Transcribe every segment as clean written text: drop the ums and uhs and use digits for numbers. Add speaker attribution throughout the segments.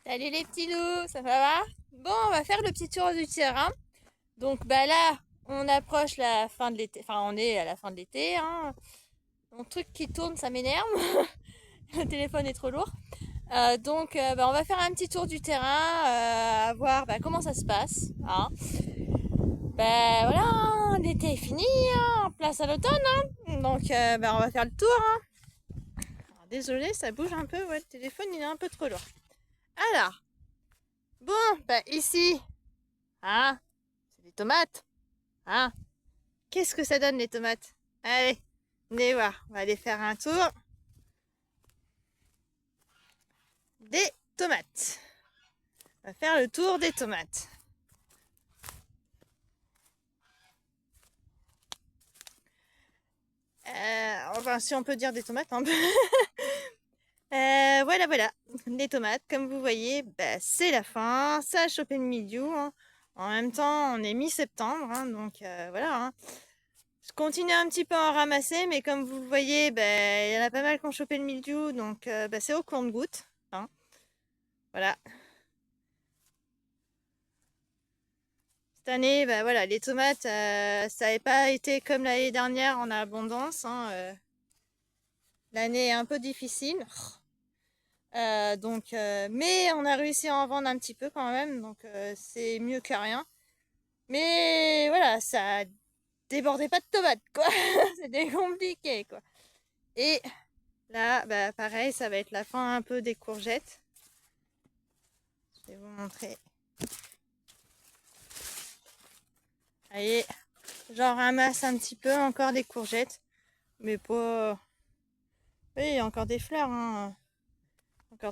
Speaker 1: Salut les petits loups, ça va? Bon, on va faire le petit tour du terrain. Donc là, on approche la fin de l'été. Enfin, on est à la fin de l'été, hein. Mon truc qui tourne, ça m'énerve. Le téléphone est trop lourd. On va faire un petit tour du terrain, à voir comment ça se passe, hein. Voilà, l'été est fini, hein, place à l'automne, hein. On va faire le tour, hein. Alors, désolé, ça bouge un peu, ouais, le téléphone il est un peu trop lourd. Alors, ici, hein, c'est des tomates, hein. Qu'est-ce que ça donne les tomates? Allez, venez voir, on va aller faire un tour des tomates. On va faire le tour des tomates. Enfin, si on peut dire des tomates, hein. Voilà, les tomates, comme vous voyez, c'est la fin, ça a chopé le milieu, hein. En même temps, on est mi-septembre, hein, voilà, hein. Je continue un petit peu à en ramasser, mais comme vous voyez, il y en a pas mal qui ont chopé le mildiou, c'est au compte-gouttes, hein. Voilà. Cette année, voilà, les tomates, ça n'avait pas été comme l'année dernière en abondance, hein. L'année est un peu difficile. Mais on a réussi à en vendre un petit peu quand même, c'est mieux que rien. Mais voilà, ça débordait pas de tomates, quoi. C'était compliqué, quoi. Et là, pareil, ça va être la fin un peu des courgettes. Je vais vous montrer. Allez, j'en ramasse un petit peu encore des courgettes, mais pas. Oui, il y a encore des fleurs, hein.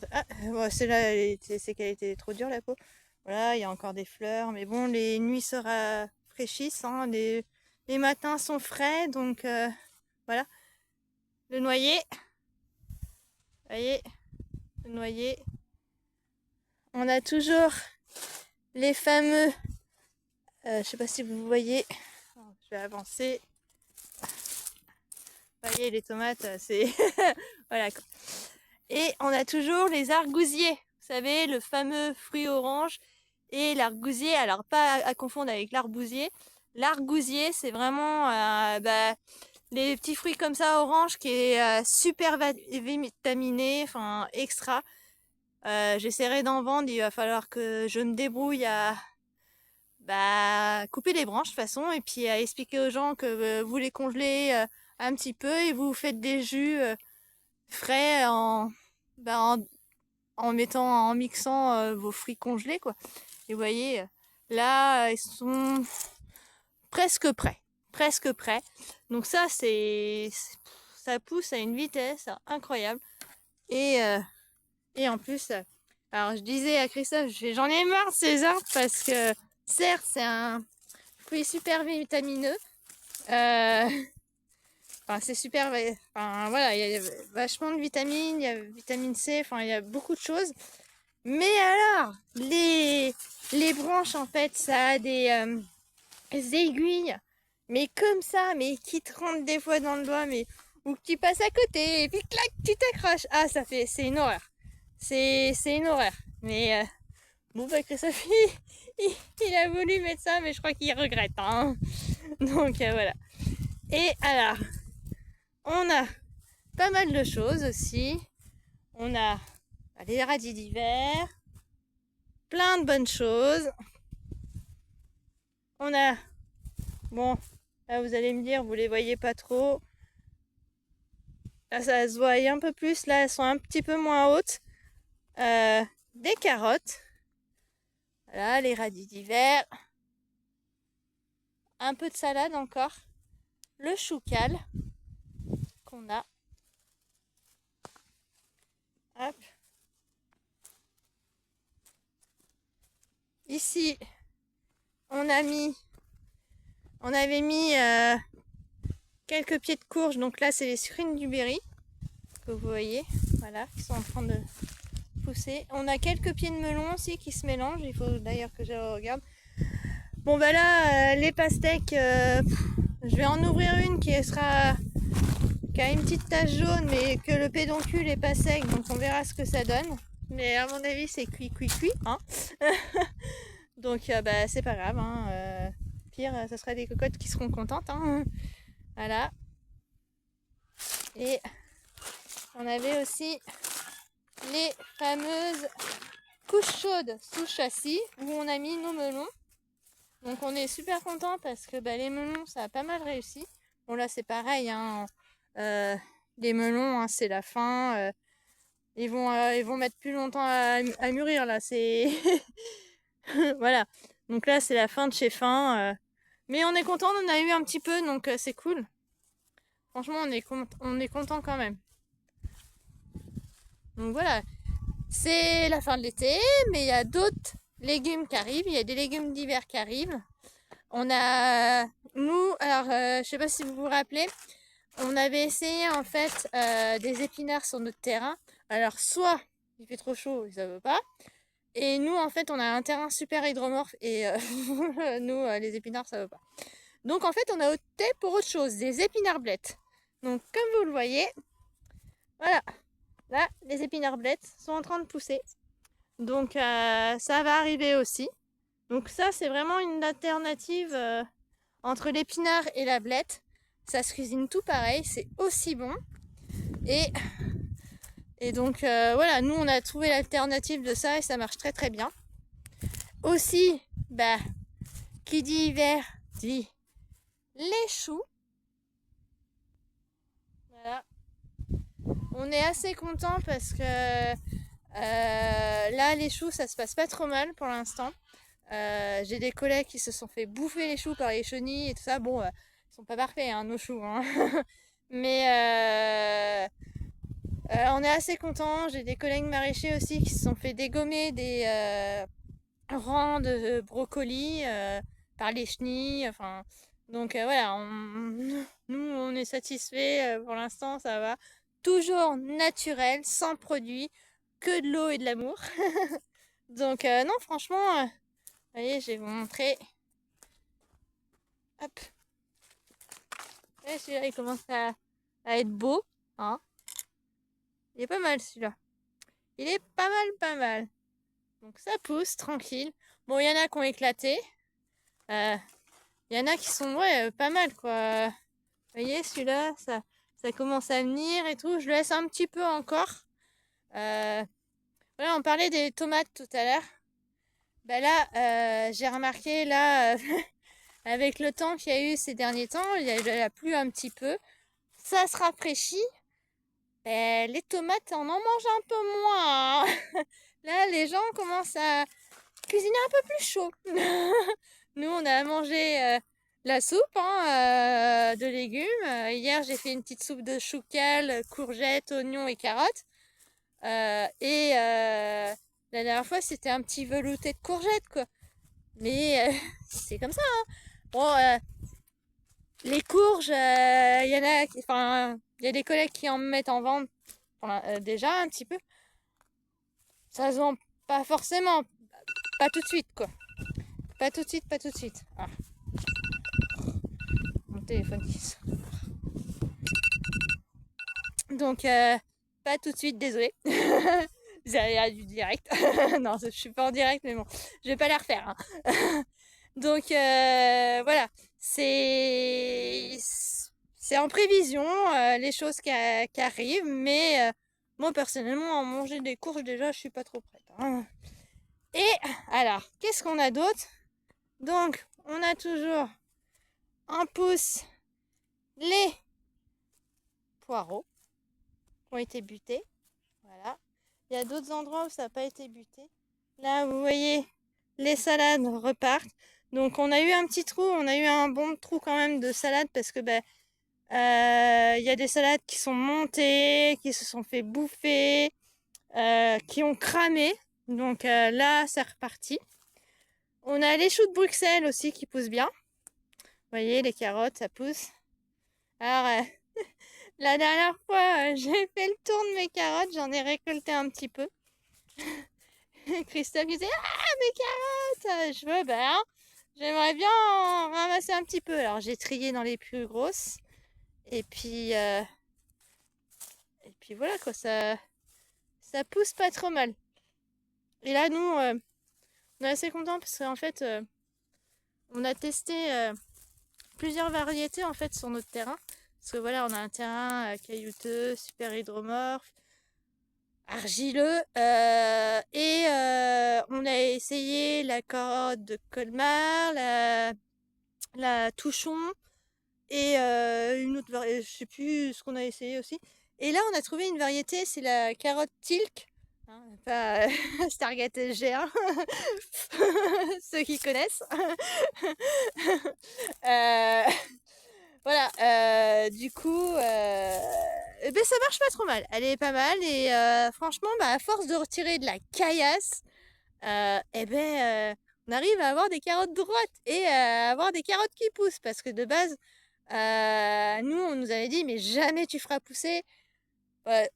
Speaker 1: Ah, celle-là, c'est qu'elle était trop dure la peau. Voilà, il y a encore des fleurs, mais bon, les nuits se rafraîchissent, hein. Les matins sont frais, voilà. Le noyer, vous voyez, le noyer. On a toujours les fameux, je sais pas si vous voyez, je vais avancer. Vous voyez, les tomates, c'est voilà. Et on a toujours les argousiers, vous savez, le fameux fruit orange et l'argousier. Alors pas à confondre avec l'arbousier. L'argousier, c'est vraiment les petits fruits comme ça orange qui est super vitaminé, enfin extra. J'essaierai d'en vendre, il va falloir que je me débrouille à couper les branches de toute façon et puis à expliquer aux gens que vous les congelez un petit peu et vous faites des jus frais en mixant vos fruits congelés, quoi. Et vous voyez, là, ils sont presque prêts. Presque prêts. Donc ça, ça pousse à une vitesse incroyable. Et en plus, alors je disais à Christophe, j'en ai marre de ces arbres parce que certes, c'est un fruit super vitamineux. C'est super. Enfin, voilà, il y a vachement de vitamines, il y a vitamine C, enfin, il y a beaucoup de choses. Mais alors, les branches, en fait, ça a des aiguilles, mais comme ça, mais qui te rentrent des fois dans le doigt, mais ou qui passent à côté, et puis clac, tu t'accroches. Ah, c'est une horreur. C'est une horreur. Mais Christophe, il a voulu mettre ça, mais je crois qu'il regrette, hein. Voilà. Et alors, on a pas mal de choses aussi. On a les radis d'hiver, plein de bonnes choses. On a, bon, là vous allez me dire, vous les voyez pas trop. Là ça se voit un peu plus, là elles sont un petit peu moins hautes. Des carottes. Voilà, les radis d'hiver. Un peu de salade encore. Le choucal qu'on a. Hop. Ici, on avait mis quelques pieds de courge. Donc là, c'est les screen du Berry que vous voyez, voilà, qui sont en train de pousser. On a quelques pieds de melon aussi qui se mélangent. Il faut d'ailleurs que je regarde. Bon là, les pastèques, je vais en ouvrir une qui a une petite tache jaune, mais que le pédoncule est pas sec, donc on verra ce que ça donne. Mais à mon avis, c'est cuit, cuit, cuit. Hein. Donc, bah, c'est pas grave. Hein. Pire, ce sera des cocottes qui seront contentes. Hein. Voilà. Et on avait aussi les fameuses couches chaudes sous châssis où on a mis nos melons. Donc on est super content parce que bah, les melons, ça a pas mal réussi. Bon là c'est pareil, hein. Les melons, hein, c'est la fin. Ils vont mettre plus longtemps à mûrir là. C'est voilà. Donc là c'est la fin de chez fin. Mais on est content, on en a eu un petit peu, donc c'est cool. Franchement on est content quand même. Donc voilà, c'est la fin de l'été, mais il y a d'autres légumes qui arrivent. Il y a des légumes d'hiver qui arrivent. On a, nous, alors je sais pas si vous vous rappelez, on avait essayé en fait des épinards sur notre terrain. Alors soit il fait trop chaud, ça veut pas. Et nous en fait on a un terrain super hydromorphe et nous les épinards ça veut pas. Donc en fait on a opté pour autre chose, des épinards blettes. Donc comme vous le voyez, voilà, là les épinards blettes sont en train de pousser. Donc ça va arriver aussi. Donc ça c'est vraiment une alternative entre l'épinard et la blette. Ça se cuisine tout pareil, c'est aussi bon. Et, et donc voilà, nous on a trouvé l'alternative de ça et ça marche très très bien. Aussi, bah, qui dit hiver dit les choux. Voilà. On est assez content parce que là les choux ça se passe pas trop mal pour l'instant. J'ai des collègues qui se sont fait bouffer les choux par les chenilles et tout ça. Bon, ils sont pas parfaits, hein, nos choux. Hein. Mais on est assez contents. J'ai des collègues maraîchers aussi qui se sont fait dégommer des rangs de brocolis par les chenilles. Enfin, donc voilà, nous on est satisfaits pour l'instant, ça va. Toujours naturel, sans produits, que de l'eau et de l'amour. Donc non, franchement, vous voyez, je vais vous montrer. Hop. Et celui-là, il commence à être beau. Hein. Il est pas mal celui-là. Il est pas mal, pas mal. Donc ça pousse, tranquille. Bon, il y en a qui ont éclaté. Il y en a qui sont ouais, pas mal, quoi. Vous voyez, celui-là, ça commence à venir et tout. Je le laisse un petit peu encore. Voilà, on parlait des tomates tout à l'heure. Ben là, j'ai remarqué, là, avec le temps qu'il y a eu ces derniers temps, il y a plu un petit peu. Ça se rafraîchit. Ben, les tomates, on en mange un peu moins. Hein. Là, les gens commencent à cuisiner un peu plus chaud. Nous, on a mangé la soupe hein, de légumes. Hier, j'ai fait une petite soupe de chou cal, courgettes, oignons et carottes. La dernière fois, c'était un petit velouté de courgettes, quoi. Mais c'est comme ça. Hein. Bon, les courges, il y en a, enfin, il y a des collègues qui en mettent en vente déjà un petit peu. Ça se vend pas forcément, pas tout de suite, quoi. Pas tout de suite, pas tout de suite. Ah. Mon téléphone qui sonne. Donc, pas tout de suite, désolé. Vous avez du direct. Non, je suis pas en direct, mais bon, je vais pas la refaire. Hein. Donc, voilà. C'est en prévision, les choses qui arrivent, mais moi, personnellement, en manger des courges, déjà, je suis pas trop prête. Hein. Et alors, qu'est-ce qu'on a d'autre? Donc, on a toujours en pouce les poireaux qui ont été butés. Voilà. Il y a d'autres endroits où ça n'a pas été buté. Là, vous voyez, les salades repartent. Donc, on a eu un petit trou, on a eu un bon trou quand même de salade parce que ben, y a des salades qui sont montées, qui se sont fait bouffer, qui ont cramé. Donc là, c'est reparti. On a les choux de Bruxelles aussi qui poussent bien. Vous voyez, les carottes, ça pousse. Alors, la dernière fois, j'ai fait le tour de mes carottes, j'en ai récolté un petit peu. Christophe disait ah, mes carottes! Je veux, ben, j'aimerais bien en ramasser un petit peu. Alors, j'ai trié dans les plus grosses. Et puis voilà, quoi, ça pousse pas trop mal. Et là, nous, on est assez contents parce qu'en fait, on a testé plusieurs variétés en fait sur notre terrain. Parce que voilà, on a un terrain caillouteux, super hydromorphe, argileux. Et on a essayé la carotte de Colmar, la touchon et une autre variété, je sais plus ce qu'on a essayé aussi. Et là, on a trouvé une variété, c'est la carotte Tilk. Hein, pas Stargate SG1, ceux qui connaissent. Euh, voilà, du coup, ben, ça marche pas trop mal. Elle est pas mal et franchement, bah, à force de retirer de la caillasse, eh ben, on arrive à avoir des carottes droites et à avoir des carottes qui poussent. Parce que de base, nous, on nous avait dit, mais jamais tu feras pousser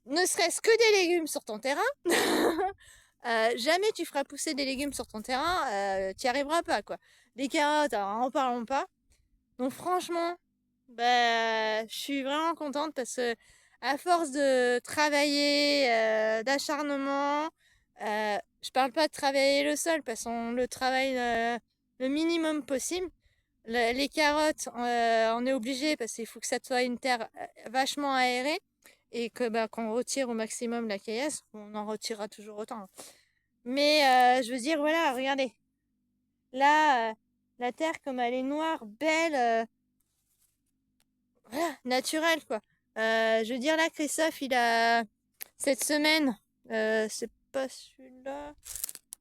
Speaker 1: ne serait-ce que des légumes sur ton terrain. Jamais tu feras pousser des légumes sur ton terrain, tu n'y arriveras pas, quoi. Les carottes, alors en parlons pas. Donc franchement, bah, je suis vraiment contente parce que à force de travailler, d'acharnement, je parle pas de travailler le sol parce qu'on le travaille le minimum possible. Les carottes, on est obligé parce qu'il faut que ça soit une terre vachement aérée et que bah, qu'on retire au maximum la caillasse. On en retirera toujours autant, hein. Mais je veux dire, voilà, regardez. Là, la terre, comme elle est noire, belle, voilà, naturelle, quoi. Je veux dire, là, Christophe, il a, cette semaine, c'est pas celui-là.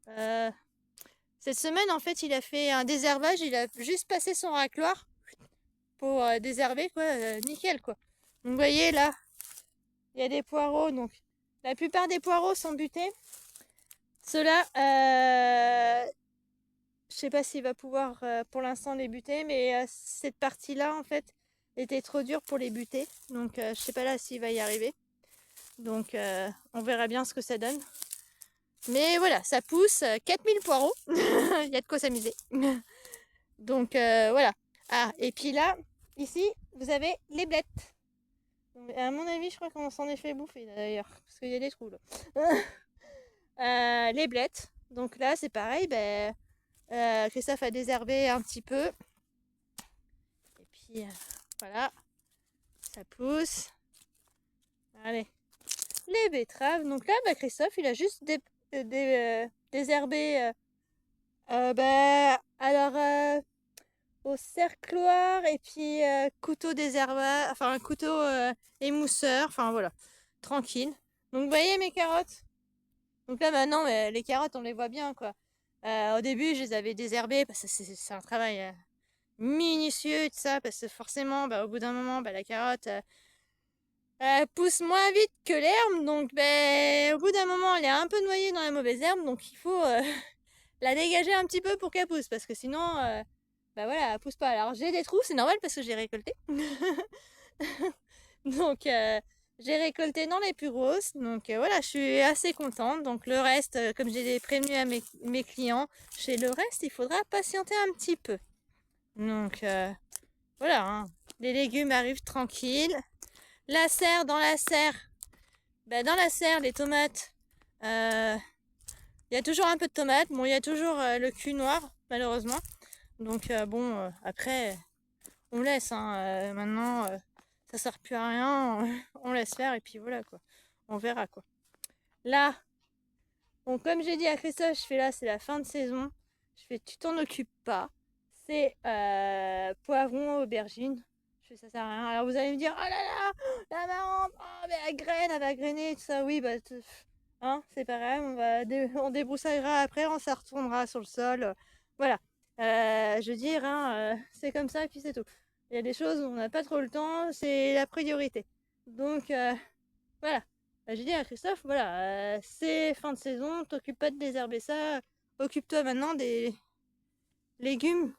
Speaker 1: euh, Cette semaine, en fait, il a fait un désherbage. Il a juste passé son racloir pour désherber, quoi. Nickel, quoi. Donc, vous voyez, là, il y a des poireaux. Donc, la plupart des poireaux sont butés. Ceux-là, je sais pas s'il va pouvoir pour l'instant les buter, mais cette partie-là, en fait, était trop dure pour les buter. Donc, je sais pas là s'il va y arriver. Donc, on verra bien ce que ça donne. Mais voilà, ça pousse 4000 poireaux. Il y a de quoi s'amuser. Donc, voilà. Ah, et puis là, ici, vous avez les blettes. Donc, à mon avis, je crois qu'on s'en est fait bouffer d'ailleurs. Parce qu'il y a des trous là. Les blettes. Donc là, c'est pareil. Ben, Christophe a désherbé un petit peu. Et puis, voilà. Ça pousse. Allez. Les betteraves. Donc là, bah, Christophe, il a juste désherbé. Bah, alors, au cercloir et puis couteau désherbage, enfin un couteau émousseur, enfin voilà, tranquille. Donc vous voyez mes carottes. Donc là maintenant, les carottes, on les voit bien quoi. Au début, je les avais désherbées parce que c'est un travail minutieux et tout ça, parce que forcément, bah, au bout d'un moment, bah, la carotte pousse moins vite que l'herbe, donc ben, au bout d'un moment, elle est un peu noyée dans la mauvaise herbe, donc il faut la dégager un petit peu pour qu'elle pousse, parce que sinon, bah voilà, elle pousse pas. Alors j'ai des trous, c'est normal parce que j'ai récolté. Donc j'ai récolté dans les puros, donc voilà, je suis assez contente. Donc le reste, comme j'ai prévenu à mes clients, chez le reste, il faudra patienter un petit peu. Donc voilà, hein. Les légumes arrivent tranquilles. La serre, dans la serre, bah, dans la serre, les tomates, il y a toujours un peu de tomates. Bon, il y a toujours le cul noir, malheureusement. Donc bon, après, on laisse, hein. Maintenant, ça sert plus à rien. On laisse faire et puis voilà quoi. On verra quoi. Là, bon, comme j'ai dit à Christophe, je fais là, c'est la fin de saison. Je fais, tu t'en occupes pas. C'est poivron, aubergine. Je fais, ça sert à rien. Alors vous allez me dire, oh là là, la marrante, oh, mais la graine, elle va grainer, tout ça. Oui, bah, hein, c'est pas grave, on débroussaillera après, on se retournera sur le sol. Voilà. Je veux dire, hein, c'est comme ça, et puis c'est tout. Il y a des choses où on n'a pas trop le temps, c'est la priorité. Donc, voilà. Bah, j'ai dit à Christophe, voilà, c'est fin de saison, t'occupes pas de désherber ça, occupe-toi maintenant des légumes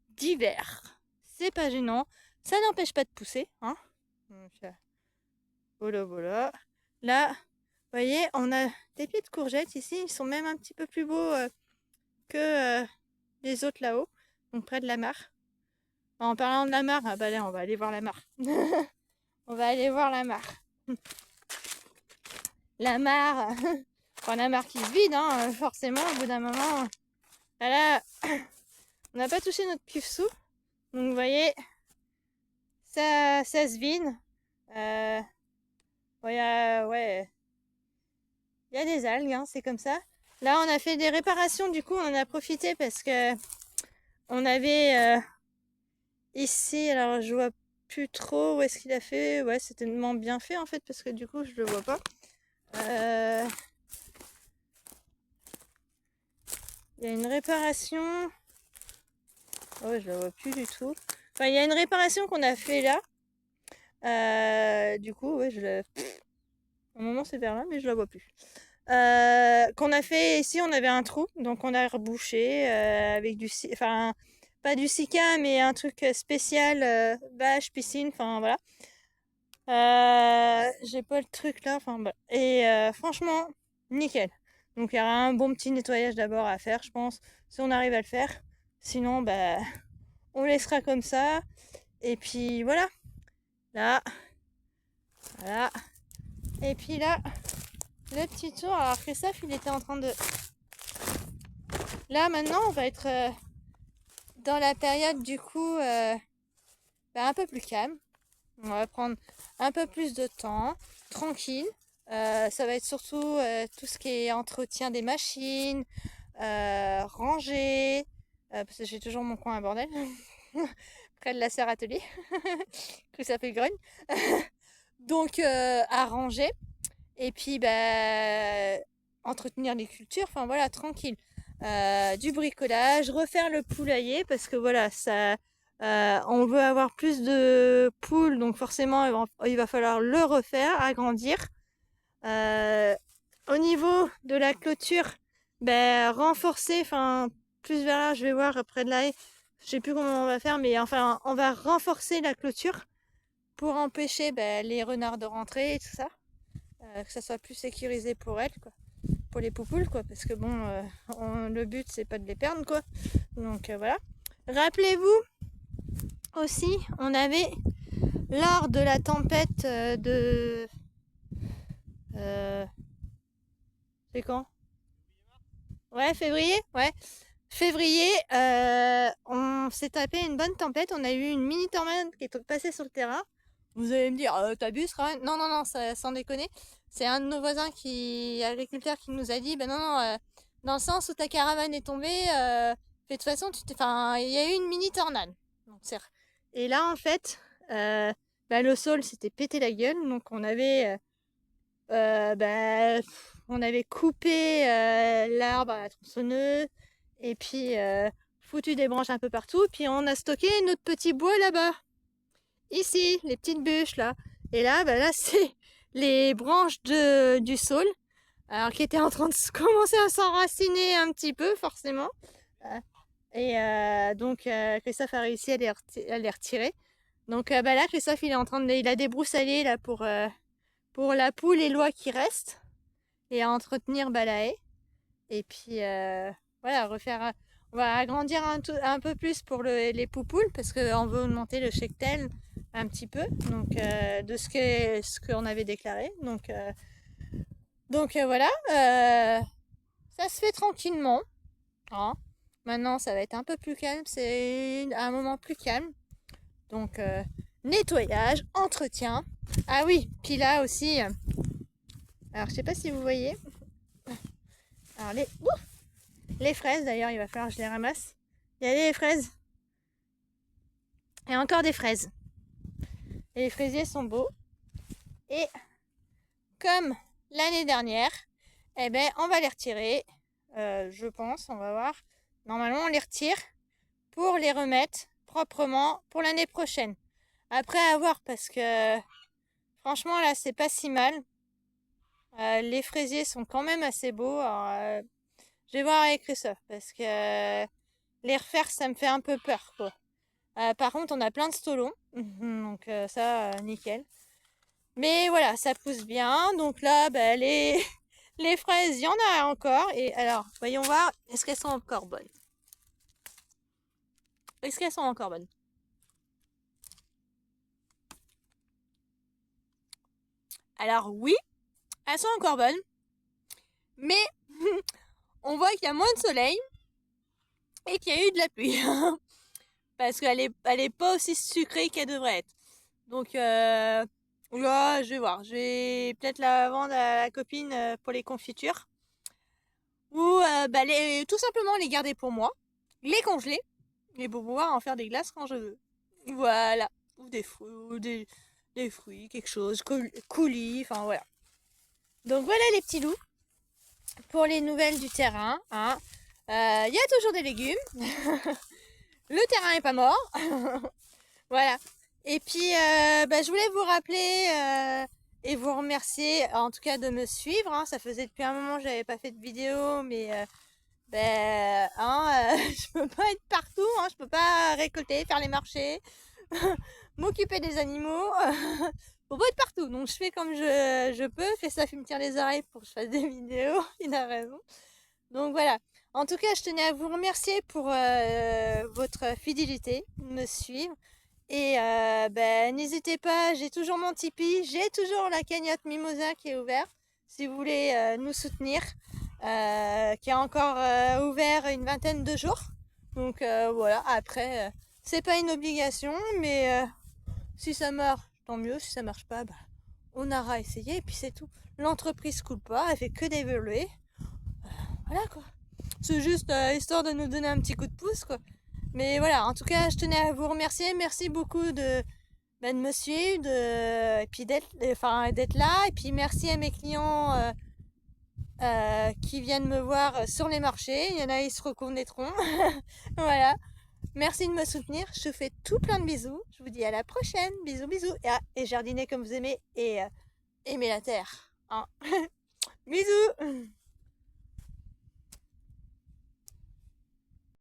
Speaker 1: d'hiver. C'est pas gênant, ça n'empêche pas de pousser, hein. Donc, voilà, voilà. Là, vous voyez, on a des pieds de courgettes ici, ils sont même un petit peu plus beaux que les autres là-haut, donc près de la mare. En parlant de la mare, ah bah là, on va aller voir la mare. On va aller voir la mare. La mare, On a marre qu'il se vide, hein, forcément, au bout d'un moment. Là, on n'a pas touché notre cuve sous. Donc, vous voyez, ça se vide. Ouais, il y a des algues, hein, c'est comme ça. Là, on a fait des réparations, du coup, on en a profité parce que on avait ici, alors je vois plus trop où est-ce qu'il a fait. Ouais, c'est tellement bien fait en fait, parce que du coup, je le vois pas. Il y a une réparation. Ouais, je la vois plus du tout. Enfin, il y a une réparation qu'on a fait là. Du coup, ouais, au moment c'est vers là, mais je la vois plus. Qu'on a fait ici, on avait un trou, donc on a rebouché avec enfin pas du sika, mais un truc spécial, bâche, piscine, enfin voilà. J'ai pas le truc là, enfin voilà. Et franchement, nickel. Donc il y aura un bon petit nettoyage d'abord à faire, je pense, si on arrive à le faire. Sinon, bah, on laissera comme ça. Et puis voilà. Là, voilà. Et puis là, le petit tour. Alors Christophe, il était en train de... Là, maintenant, on va être dans la période du coup un peu plus calme. On va prendre un peu plus de temps, tranquille. Ça va être surtout tout ce qui est entretien des machines, ranger, parce que j'ai toujours mon coin à bordel, près de la serre atelier, que ça fait grogne. Donc à ranger. Et puis bah, entretenir les cultures, enfin voilà, tranquille. Du bricolage, refaire le poulailler, parce que voilà, on veut avoir plus de poules, donc forcément il va falloir le refaire, agrandir. Au niveau de la clôture, ben, renforcer, enfin plus vers là, je vais voir après de là, je sais plus comment on va faire, mais enfin on va renforcer la clôture pour empêcher les renards de rentrer et tout ça. Que ça soit plus sécurisé pour elles, quoi, pour les poupoules, quoi, parce que bon, le but c'est pas de les perdre, quoi. Donc voilà. Rappelez-vous aussi, on avait lors de la tempête c'est quand? Ouais, février, ouais. Février, on s'est tapé une bonne tempête. On a eu une mini tornade qui est passée sur le terrain. Vous allez me dire, t'abuses quand même. Non, non, non, sans déconner. C'est un de nos voisins agriculteur qui nous a dit, ben non, non, dans le sens où ta caravane est tombée, de toute façon, enfin, il y a eu une mini tornade. Donc, et là, en fait, le sol s'était pété la gueule. Donc, on avait coupé l'arbre à la tronçonneuse et puis foutu des branches un peu partout. Puis on a stocké notre petit bois là-bas. Ici, les petites bûches là. Et là, là c'est les branches du saule. Alors qui étaient en train de commencer à s'enraciner un petit peu forcément. Donc Christophe a réussi à les retirer. Donc là, Christophe il a débroussaillé là pour la poule et l'oie qui restent et à entretenir la haie. Et puis voilà, on va agrandir un peu plus pour les poupoules parce qu'on veut augmenter le cheptel un petit peu, donc de ce qu'on avait déclaré. Donc voilà, ça se fait tranquillement. Hein. Maintenant, ça va être un peu plus calme, c'est un moment plus calme. Donc nettoyage, entretien. Ah oui, puis là aussi, alors je sais pas si vous voyez, alors les fraises d'ailleurs, il va falloir que je les ramasse. Il y a les fraises. Et encore des fraises. Et les fraisiers sont beaux. Et comme l'année dernière, eh ben, on va les retirer. Je pense, on va voir. Normalement, on les retire pour les remettre proprement pour l'année prochaine. Après, à voir parce que franchement, là, c'est pas si mal. Les fraisiers sont quand même assez beaux. Alors, je vais voir avec Christophe parce que les refaire, ça me fait un peu peur, quoi. Par contre, on a plein de stolons, donc ça, nickel. Mais voilà, ça pousse bien. Donc là, les fraises, il y en a encore. Et alors, voyons voir, est-ce qu'elles sont encore bonnes? Est-ce qu'elles sont encore bonnes? Alors oui, elles sont encore bonnes. Mais on voit qu'il y a moins de soleil et qu'il y a eu de la pluie. Parce qu'elle est pas aussi sucrée qu'elle devrait être. Donc là, je vais voir. Je vais peut-être la vendre à la copine pour les confitures. Ou tout simplement les garder pour moi, les congeler, et pour pouvoir en faire des glaces quand je veux. Voilà. Ou des fruits, des fruits, quelque chose, coulis, enfin voilà. Donc voilà les petits loups, pour les nouvelles du terrain. Hein. Y a toujours des légumes. Le terrain est pas mort. Voilà. Et puis, je voulais vous rappeler et vous remercier, en tout cas, de me suivre. Hein. Ça faisait depuis un moment que j'avais pas fait de vidéo, mais je peux pas être partout. Hein. Je peux pas récolter, faire les marchés, m'occuper des animaux. Faut pas être partout. Donc, je fais comme je peux. Christophe, il me tire les oreilles pour que je fasse des vidéos. Il a raison. Donc, voilà. En tout cas, je tenais à vous remercier pour votre fidélité, de me suivre. Et n'hésitez pas, j'ai toujours mon Tipeee, j'ai toujours la cagnotte Mimosa qui est ouverte, si vous voulez nous soutenir, qui est encore ouvert une vingtaine de jours. Donc voilà, après, c'est pas une obligation, mais si ça marche, tant mieux, si ça marche pas, on aura essayé et puis c'est tout. L'entreprise coule pas, elle fait que d'évoluer. Voilà quoi. C'est juste histoire de nous donner un petit coup de pouce quoi. Mais voilà, en tout cas, je tenais à vous remercier. Merci beaucoup de me suivre, et puis d'être là. Et puis merci à mes clients qui viennent me voir sur les marchés. Il y en a, ils se reconnaîtront. Voilà. Merci de me soutenir. Je vous fais tout plein de bisous. Je vous dis à la prochaine. Bisous, bisous. Et jardinez comme vous aimez et aimez la terre. Hein. Bisous.